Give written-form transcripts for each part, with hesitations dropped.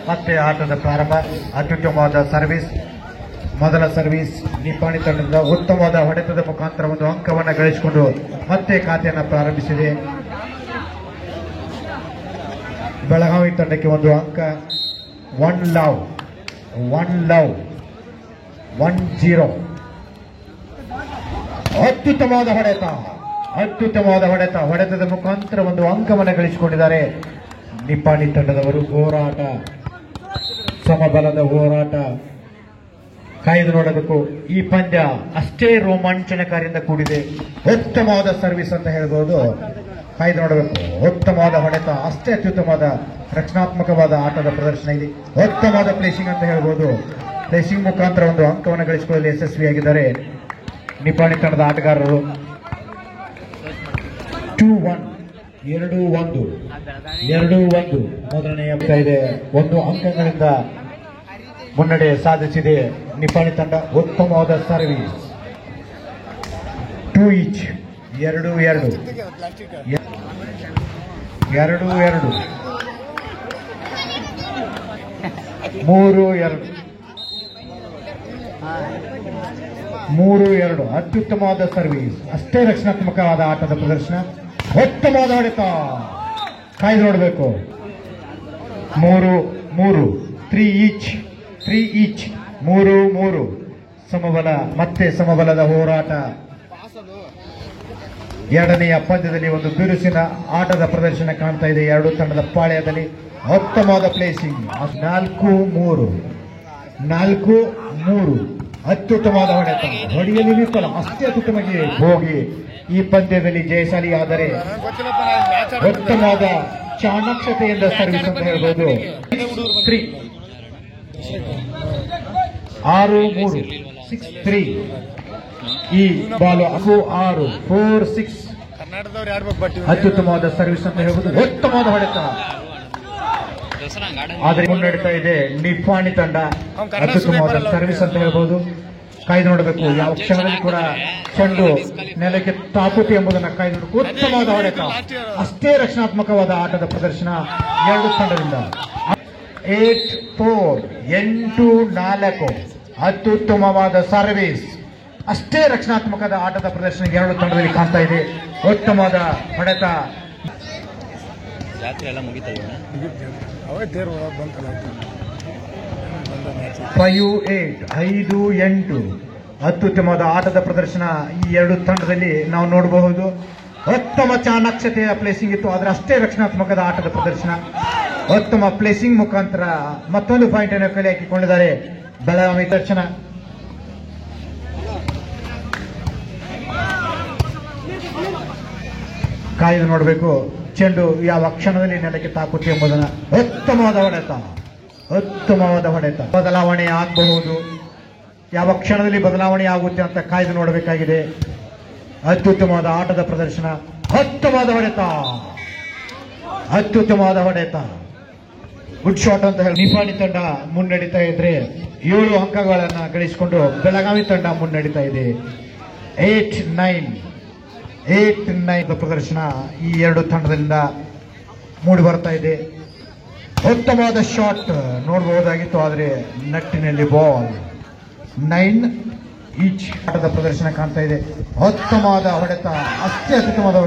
ಮತ್ತೆ ಆಟದ ಪ್ರಾರಂಭ. ಅತ್ಯುತ್ತಮವಾದ ಸರ್ವಿಸ್, ಮೊದಲ ಸರ್ವಿಸ್ ನಿಪ್ಪಾಣಿ ತಂಡದಿಂದ ಉತ್ತಮವಾದ ಹೊಡೆತದ ಮುಖಾಂತರ ಒಂದು ಅಂಕವನ್ನು ಗಳಿಸಿಕೊಂಡು ಮತ್ತೆ ಖಾತೆಯನ್ನು ಪ್ರಾರಂಭಿಸಿದೆ. ಬೆಳಗಾವಿ ತಂಡಕ್ಕೆ ಒಂದು ಅಂಕ. 1-0. ಅತ್ಯುತ್ತಮವಾದ ಹೊಡೆತದ ಮುಖಾಂತರ ಒಂದು ಅಂಕವನ್ನು ಗಳಿಸಿಕೊಂಡಿದ್ದಾರೆ ನಿಪ್ಪಾಣಿ ತಂಡದವರು. ಹೋರಾಟ, ಸಮಬಲದ ಹೋರಾಟ ಕಾಯ್ದು ನೋಡಬೇಕು. ಈ ಪಂದ್ಯ ಅಷ್ಟೇ ರೋಮಾಂಚನಕಾರಿಯಿಂದ ಕೂಡಿದೆ. ಉತ್ತಮವಾದ ಸರ್ವಿಸ್ ಅಂತ ಹೇಳ್ಬೋದು, ಕಾಯ್ದು ನೋಡಬೇಕು. ಉತ್ತಮವಾದ ಹೊಡೆತ, ಅಷ್ಟೇ ಅತ್ಯುತ್ತಮವಾದ ರಕ್ಷಣಾತ್ಮಕವಾದ ಆಟದ ಪ್ರದರ್ಶನ ಇದೆ. ಉತ್ತಮವಾದ ಪ್ಲೇಸಿಂಗ್ ಅಂತ ಹೇಳ್ಬೋದು. ಪ್ಲೇಸಿಂಗ್ ಮುಖಾಂತರ ಒಂದು ಅಂಕವನ್ನು ಗಳಿಸಿಕೊಳ್ಳಲು ಯಶಸ್ವಿಯಾಗಿದ್ದಾರೆ ನಿಪ್ಪಾಣಿ ತಂಡದ ಆಟಗಾರರು. 2-1 ಮೊದಲನೆಯ ಇದೆ. 1 ಅಂಕಗಳಿಂದ ಮುನ್ನಡೆ ಸಾಧಿಸಿದೆ ನಿಪ್ಪಾಣಿ ತಂಡ. ಉತ್ತಮವಾದ ಸರ್ವಿಸ್. 2 ಈಚ್. 2-2 3-2 ಅತ್ಯುತ್ತಮವಾದ ಸರ್ವಿಸ್, ಅಷ್ಟೇ ರಕ್ಷಣಾತ್ಮಕವಾದ ಆಟದ ಪ್ರದರ್ಶನ. ಉತ್ತಮವಾದ ಹೊಡೆತ, ಕಾಯ್ದು ನೋಡಬೇಕು. 3 ಈಚ್. 3 ಸಮಬಲ, ಮತ್ತೆ ಸಮಬಲದ ಹೋರಾಟ. ಎರಡನೆಯ ಪಂದ್ಯದಲ್ಲಿ ಒಂದು ಬಿರುಸಿನ ಆಟದ ಪ್ರದರ್ಶನ ಕಾಣ್ತಾ ಇದೆ ಎರಡು ತಂಡದ ಪಾಳ್ಯದಲ್ಲಿ. ಉತ್ತಮವಾದ ಪ್ಲೇಸಿಂಗ್. 4-3 ಅತ್ಯುತ್ತಮವಾದ ಹೊಡೆತ. ಹೊಡೆಯಲು ನಿಂತಲ್ಲ, ಅಷ್ಟೇ ಅತ್ಯುತ್ತಮವಾಗಿ ಹೋಗಿ ಈ ಪಂದ್ಯದಲ್ಲಿ ಜಯಶಾಲಿಯಾದರೆ ಉತ್ತಮವಾದ ಚಾಣಾಕ್ಷತೆಯಿಂದ ಸರ್ವಿಸ್ ಅಂತ ಹೇಳ್ಬೋದು. 6-3 ಈ ಬಾಲು 4-6 ಅತ್ಯುತ್ತಮವಾದ ಸರ್ವಿಸ್ ಅಂತ ಹೇಳ್ಬೋದು. ಉತ್ತಮವಾದ ಹೊಡೆತ, ಆದರೆ ಮುನ್ನಡೆತಾ ಇದೆ ನಿಪ್ಪಾಣಿ ತಂಡ. ಅತ್ಯುತ್ತಮವಾದ ಸರ್ವಿಸ್ ಅಂತ ಹೇಳ್ಬೋದು. ಕಾಯ್ದು ನೋಡಬೇಕು, ಯಾವ ಕ್ಷಣದಲ್ಲಿ ಕೂಡ ಚೆಂಡು ನೆಲಕ್ಕೆ ತಾಕುತ್ತೆ ಎಂಬುದನ್ನು ಕಾಯ್ದು ನೋಡಬೇಕು. ಉತ್ತಮವಾದ ಹೊಡೆತ, ಅಷ್ಟೇ ರಕ್ಷಣಾತ್ಮಕವಾದ ಆಟದ ಪ್ರದರ್ಶನ ಎರಡು ತಂಡದಿಂದ. 8-4 ಅತ್ಯುತ್ತಮವಾದ ಸರ್ವಿಸ್, ಅಷ್ಟೇ ರಕ್ಷಣಾತ್ಮಕದ ಆಟದ ಪ್ರದರ್ಶನ ಎರಡು ತಂಡದಲ್ಲಿ ಕಾಣ್ತಾ ಇದೆ. ಉತ್ತಮವಾದ ಹೊಡೆತ. 5-8 ಅತ್ಯುತ್ತಮವಾದ ಆಟದ ಪ್ರದರ್ಶನ ಈ ಎರಡು ತಂಡದಲ್ಲಿ ನಾವು ನೋಡಬಹುದು. ಉತ್ತಮ ಚಾಣಾಕ್ಷತೆಯ ಪ್ಲೇಸಿಂಗ್ ಇತ್ತು, ಆದರೆ ಅಷ್ಟೇ ರಕ್ಷಣಾತ್ಮಕದ ಆಟದ ಪ್ರದರ್ಶನ. ಉತ್ತಮ ಪ್ಲೇಸಿಂಗ್ ಮುಖಾಂತರ ಮತ್ತೊಂದು ಪಾಯಿಂಟ್ ಅನ್ನು ಕಲೆ ಹಾಕಿಕೊಂಡಿದ್ದಾರೆ ಬೆಳಗಾವಿ ದರ್ಶನ. ಕಾಯ್ದು ನೋಡಬೇಕು, ಚೆಂಡು ಯಾವ ಕ್ಷಣದಲ್ಲಿ ನೆಲಕ್ಕೆ ತಾಕುತ್ತೆ ಎಂಬುದನ್ನು. ಉತ್ತಮವಾದ ಹೊಡೆತ. ಬದಲಾವಣೆ ಆಗಬಹುದು, ಯಾವ ಕ್ಷಣದಲ್ಲಿ ಬದಲಾವಣೆ ಆಗುತ್ತೆ ಅಂತ ಕಾಯ್ದು ನೋಡಬೇಕಾಗಿದೆ. ಅತ್ಯುತ್ತಮವಾದ ಆಟದ ಪ್ರದರ್ಶನ. ಅತ್ಯುತ್ತಮವಾದ ಹೊಡೆತ, ಗುಡ್ ಶಾಟ್ ಅಂತ ಹೇಳಿ ನಿಪ್ಪಾಣಿ ತಂಡ ಮುನ್ನಡೀತಾ ಇದ್ರೆ 7 ಅಂಕಗಳನ್ನು ಗಳಿಸಿಕೊಂಡು ಬೆಳಗಾವಿ ತಂಡ ಮುನ್ನಡೀತಾ ಇದೆ. 8-9 ಪ್ರದರ್ಶನ ಈ ಎರಡು ತಂಡದಿಂದ ಮೂಡಿ ಬರ್ತಾ ಇದೆ. ಉತ್ತಮವಾದ ಶಾಟ್ ನೋಡಬಹುದಾಗಿತ್ತು, ಆದರೆ ನಟ್ಟಿನಲ್ಲಿ ಬಾಲ್. 9 ಈಚ್ ಆಟದ ಪ್ರದರ್ಶನ ಕಾಣ್ತಾ ಇದೆ. ಉತ್ತಮವಾದ ಹೊಡೆತ, ಅಷ್ಟೇ ಅತ್ಯುತ್ತಮವಾದ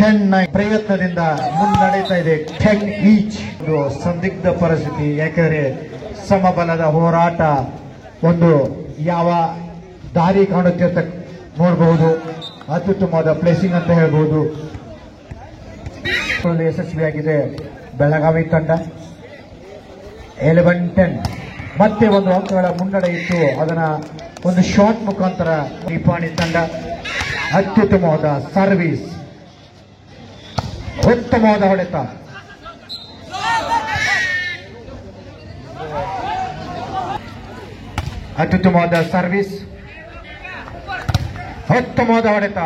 10-9 ಪ್ರಯತ್ನದಿಂದ ಮುನ್ನಡೆಯುತ್ತಾ ಇದೆ. 10 ಈಚ್. ಸಂದಿಗ್ಧ ಪರಿಸ್ಥಿತಿ, ಯಾಕೆಂದರೆ ಸಮಬಲದ ಹೋರಾಟ, ಒಂದು ಯಾವ ದಾರಿ ಕಾಣುತ್ತೆ ಅಂತ ನೋಡಬಹುದು. ಅತ್ಯುತ್ತಮವಾದ ಪ್ಲೇಸಿಂಗ್ ಅಂತ ಹೇಳ್ಬಹುದು. ಯಶಸ್ವಿಯಾಗಿದೆ ಬೆಳಗಾವಿ ತಂಡ. 11-10 ಮತ್ತೆ ಒಂದು ಅಂಕಗಳ ಮುನ್ನಡೆ ಇತ್ತು, ಅದನ್ನ ಒಂದು ಶಾಟ್ ಮುಖಾಂತರ ನಿಪ್ಪಾಣಿ ತಂಡ. ಅತ್ಯುತ್ತಮವಾದ ಸರ್ವಿಸ್, ಉತ್ತಮವಾದ ಹೊಡೆತ. ಅತ್ಯುತ್ತಮವಾದ ಸರ್ವಿಸ್, ಉತ್ತಮವಾದ ಹೊಡೆತ.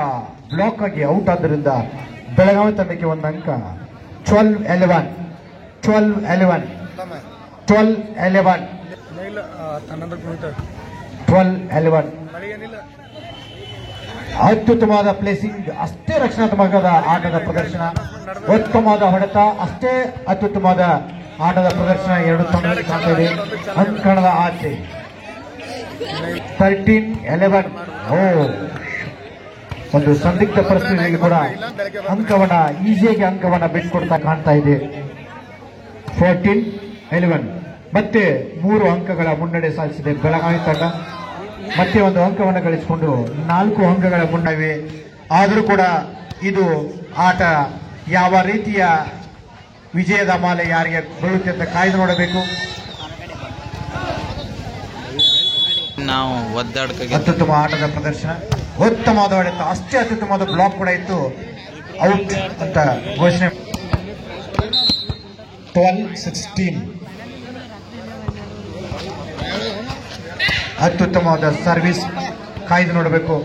ಬ್ಲಾಕ್ ಆಗಿ ಔಟ್ ಆದ್ದರಿಂದ ಬೆಳಗಾವಿ ತಂಡಕ್ಕೆ ಒಂದು ಅಂಕ. 12-11 12-11 ಅತ್ಯುತ್ತಮವಾದ ಪ್ಲೇಸಿಂಗ್, ಅಷ್ಟೇ ರಕ್ಷಣಾತ್ಮಕವಾದ ಆಟದ ಪ್ರದರ್ಶನ, ಉತ್ತಮವಾದ ಹೊಡೆತ, ಅಷ್ಟೇ ಅತ್ಯುತ್ತಮವಾದ ಆಟದ ಪ್ರದರ್ಶನ ಎರಡು ತಂಡದಲ್ಲಿ ಕಾಣ್ತಿದೆ. ಅಂಕಣದ ಆಚೆ 13-11. ಒಂದು ಸಂದಿಗ್ಧ ಪರಿಸ್ಥಿತಿಯಲ್ಲಿ ಕೂಡ ಅಂಕವನ್ನ ಈಸಿಯಾಗಿ ಅಂಕವನ್ನ ಬಿಟ್ಕೊಡ್ತಾ ಕಾಣ್ತಾ ಇದೆ. 14-11. ಮತ್ತೆ 3 ಅಂಕಗಳ ಮುನ್ನಡೆ ಸಾಧಿಸಿದೆ ಬೆಳಗಾವಿ ತಂಡ. ಮತ್ತೆ ಒಂದು ಅಂಕವನ್ನು ಗಳಿಸಿಕೊಂಡು 4 ಅಂಕಗಳ ಮುನ್ನಡೆ. ಆದರೂ ಕೂಡ ಇದು ಆಟ ಯಾವ ರೀತಿಯ ವಿಜಯದ ಮಾಲೆ ಯಾರಿಗೆ ಬೀಳುತ್ತೆ ಅಂತ ಕಾಯ್ದು ನೋಡಬೇಕು. ನಾವು ಅತ್ಯುತ್ತಮ ಆಟದ ಪ್ರದರ್ಶನ, ಉತ್ತಮವಾದ ಹೊಡೆತ, ಅಷ್ಟೇ ಅತ್ಯುತ್ತಮವಾದ ಬ್ಲಾಕ್ ಕೂಡ ಇತ್ತು. ಔಟ್ ಅಂತ ಘೋಷಣೆ. 12-16. ಅತ್ಯುತ್ತಮವಾದ ಸರ್ವಿಸ್, ಕಾಯ್ದು ನೋಡಬೇಕು.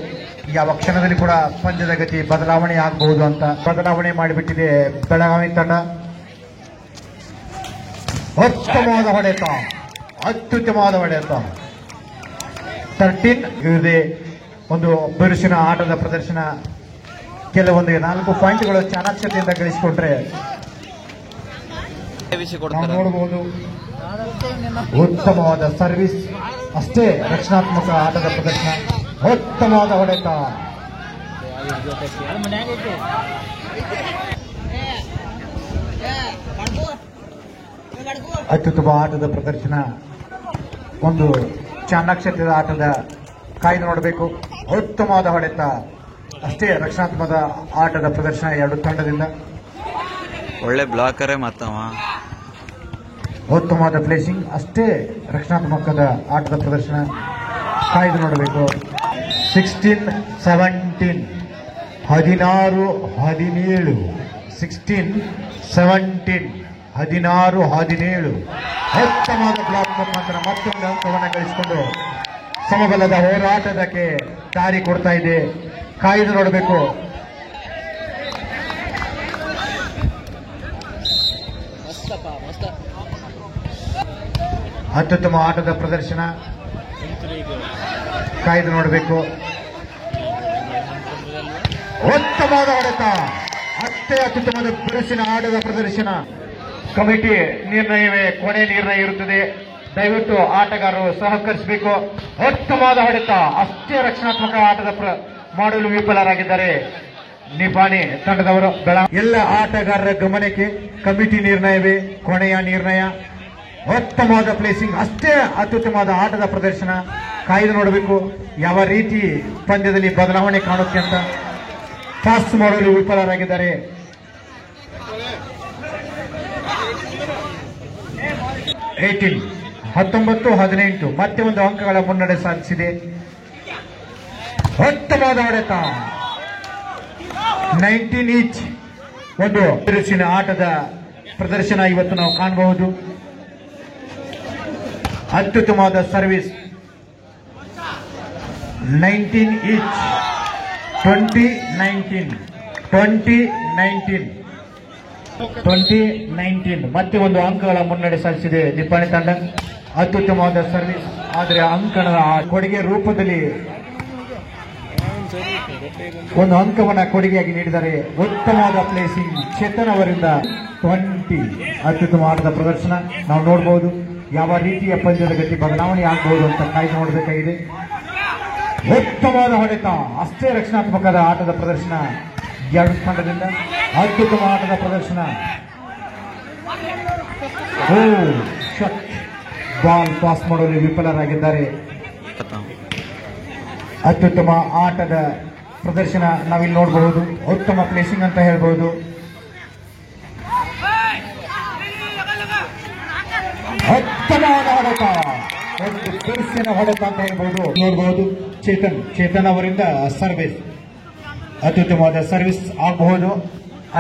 ಯಾವ ಕ್ಷಣದಲ್ಲಿ ಕೂಡ ಪಂದ್ಯದ ಗತಿ ಬದಲಾವಣೆ ಆಗಬಹುದು ಅಂತ ಬದಲಾವಣೆ ಮಾಡಿಬಿಟ್ಟಿದೆ ಬೆಳಗಾವಿ ತಂಡ. ಉತ್ತಮವಾದ ಹೊಡೆತ, ಅತ್ಯುತ್ತಮವಾದ ಹೊಡೆತ. 13 ಇದೆ. ಒಂದು ಬಿರುಸಿನ ಆಟದ ಪ್ರದರ್ಶನ, ಕೆಲವೊಂದು 4 ಪಾಯಿಂಟ್ಗಳು ಚಾಣಾಕ್ಷತೆಯಿಂದ ಗಳಿಸಿಕೊಂಡ್ರೆ ನಾವು ನೋಡಬಹುದು. ಉತ್ತಮವಾದ ಸರ್ವಿಸ್, ಅಷ್ಟೇ ರಕ್ಷಣಾತ್ಮಕ ಆಟದ ಪ್ರದರ್ಶನ, ಉತ್ತಮವಾದ ಹೊಡೆತ. ಅತ್ಯುತ್ತಮ ಆಟದ ಪ್ರದರ್ಶನ, ಒಂದು ಚಾಣಾಕ್ಷತೆಯ ಆಟದ ಕಾಯ್ದು ನೋಡಬೇಕು. ಉತ್ತಮವಾದ ಹೊಡೆತ, ಅಷ್ಟೇ ರಕ್ಷಣಾತ್ಮಕ ಆಟದ ಪ್ರದರ್ಶನ ಎರಡು ತಂಡದಿಂದ. ಒಳ್ಳೆ ಬ್ಲಾಕರೇ ಮತ್ತವ. ಉತ್ತಮವಾದ ಪ್ಲೇಸಿಂಗ್, ಅಷ್ಟೇ ರಕ್ಷಣಾತ್ಮಕದ ಆಟದ ಪ್ರದರ್ಶನ ಕಾಯ್ದು ನೋಡಬೇಕು. 16-17. 16-17. 16-17. 16-17. ಉತ್ತಮವಾದ ಬ್ಲಾಕ್ ಮುಖಾಂತರ ಮತ್ತೊಂದು ಅಂಕವನ್ನು ಗಳಿಸಿಕೊಂಡು ಸಮಬಲದ ಹೋರಾಟದಕ್ಕೆ ದಾರಿ ಕೊಡ್ತಾ ಇದೆ. ಕಾಯ್ದು ನೋಡಬೇಕು. ಅತ್ಯುತ್ತಮ ಆಟದ ಪ್ರದರ್ಶನ, ಕಾಯ್ದು ನೋಡಬೇಕು. ಉತ್ತಮವಾದ ಹೊಡೆತ, ಅಷ್ಟೇ ಅತ್ಯುತ್ತಮವಾದ ಬಿರುಸಿನ ಆಟದ ಪ್ರದರ್ಶನ. ಕಮಿಟಿ ನಿರ್ಣಯವೇ ಕೊನೆ ನಿರ್ಣಯ ಇರುತ್ತದೆ. ದಯವಿಟ್ಟು ಆಟಗಾರರು ಸಹಕರಿಸಬೇಕು. ಉತ್ತಮವಾದ ಹೊಡೆತ, ಅಷ್ಟೇ ರಕ್ಷಣಾತ್ಮಕ ಆಟದ ಮಾಡಲು ವಿಫಲರಾಗಿದ್ದಾರೆ ನಿಪಾಣಿ ತಂಡದವರು. ಎಲ್ಲ ಆಟಗಾರರ ಗಮನಕ್ಕೆ ಕಮಿಟಿ ನಿರ್ಣಯವೇ ಕೊನೆಯ ನಿರ್ಣಯ. ಉತ್ತಮವಾದ ಪ್ಲೇಸಿಂಗ್, ಅಷ್ಟೇ ಅತ್ಯುತ್ತಮವಾದ ಆಟದ ಪ್ರದರ್ಶನ ಕಾಯ್ದು ನೋಡಬೇಕು. ಯಾವ ರೀತಿ ಪಂದ್ಯದಲ್ಲಿ ಬದಲಾವಣೆ ಕಾಣುತ್ತೆ ಅಂತ ಪಾಸ್ ಮಾಡಲು ವಿಫಲರಾಗಿದ್ದಾರೆ. 19-18. ಮತ್ತೆ ಒಂದು ಅಂಕಗಳ ಮುನ್ನಡೆ ಸಾಧಿಸಿದೆ. ಉತ್ತಮವಾದ ಹೊಡೆತ, 19 ಈಚ್. ಒಂದು ಬಿರುಸಿನ ಆಟದ ಪ್ರದರ್ಶನ ಇವತ್ತು ನಾವು ಕಾಣಬಹುದು. ಅತ್ಯುತ್ತಮವಾದ ಸರ್ವಿಸ್, 19 ಈಚ್. 20-19. 20-19. ಮತ್ತೆ ಒಂದು ಅಂಕಗಳ ಮುನ್ನಡೆ ಸಾಧಿಸಿದೆ ನಿಪ್ಪಾಣಿ ತಂಡ. ಅತ್ಯುತ್ತಮವಾದ ಸರ್ವಿಸ್, ಆದರೆ ಅಂಕಣದ ಕೊಡುಗೆ ರೂಪದಲ್ಲಿ ಒಂದು ಅಂಕವನ್ನ ಕೊಡುಗೆಯಾಗಿ ನೀಡಿದ್ದಾರೆ. ಉತ್ತಮವಾದ ಪ್ಲೇಸಿಂಗ್ ಚೇತನ್ ಅವರಿಂದ 20. ಅತ್ಯುತ್ತಮ ಆಟದ ಪ್ರದರ್ಶನ ನಾವು ನೋಡಬಹುದು. ಯಾವ ರೀತಿಯ ಪಂದ್ಯದ ಗತಿ ಬದಲಾವಣೆ ಆಗಬಹುದು ಅಂತ ಕಾಯ್ದು ನೋಡಬೇಕಾಗಿದೆ. ಉತ್ತಮವಾದ ಹೊಡೆತ, ಅಷ್ಟೇ ರಕ್ಷಣಾತ್ಮಕದ ಆಟದ ಪ್ರದರ್ಶನ ಎರಡು ತಂಡದಿಂದ. ಅತ್ಯುತ್ತಮ ಆಟದ ಪ್ರದರ್ಶನ. ಬಾಲ್ ಪಾಸ್ ಮಾಡಲು ವಿಫಲರಾಗಿದ್ದಾರೆ. ಅತ್ಯುತ್ತಮ ಆಟದ ಪ್ರದರ್ಶನ ನಾವಿಲ್ಲಿ ನೋಡಬಹುದು. ಉತ್ತಮ ಪ್ಲೇಸಿಂಗ್ ಅಂತ ಹೇಳ್ಬಹುದು. ಉತ್ತಮವಾದ ಹೊಡೆತ, ಒಂದು ಬಿರುಸಿನ ಹೊಡೆತ ಅಂತ ಹೇಳ್ಬಹುದು. ನೋಡಬಹುದು ಚೇತನ್ ಅವರಿಂದ ಸರ್ವಿಸ್, ಅತ್ಯುತ್ತಮವಾದ ಸರ್ವಿಸ್ ಆಗಬಹುದು.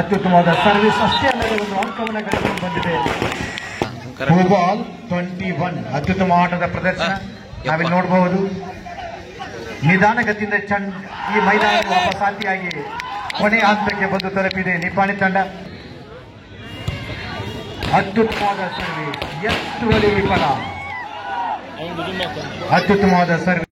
ಅತ್ಯುತ್ತಮವಾದ ಸರ್ವಿಸ್ ಅಷ್ಟೇ ಅಲ್ಲದೆ ಒಂದು ಅಂಕವನ್ನು ಗಳಿಸಿಕೊಂಡು ಬಂದಿದೆ. ಬಾಲ್ 21. ಅತ್ಯುತ್ತಮ ಆಟದ ಪ್ರದರ್ಶನ ನಾವಿಲ್ಲಿ ನೋಡಬಹುದು. ನಿಧಾನಗತಿಯಿಂದ ಈ ಮೈದಾನದ ವಾಪಸಾತಿಯಾಗಿ ಕೊನೆಯ ಹಂತಕ್ಕೆ ಬಂದು ತಲುಪಿದೆ ನಿಪ್ಪಾಣಿ ತಂಡ. ಅತ್ಯುತ್ತಮವಾದ ಸರ್ವಿಸ್, ಎತ್ತುವಲ್ಲಿ ವಿಫಲ. ಅತ್ಯುತ್ತಮವಾದ ಸರ್ವಿಸ್.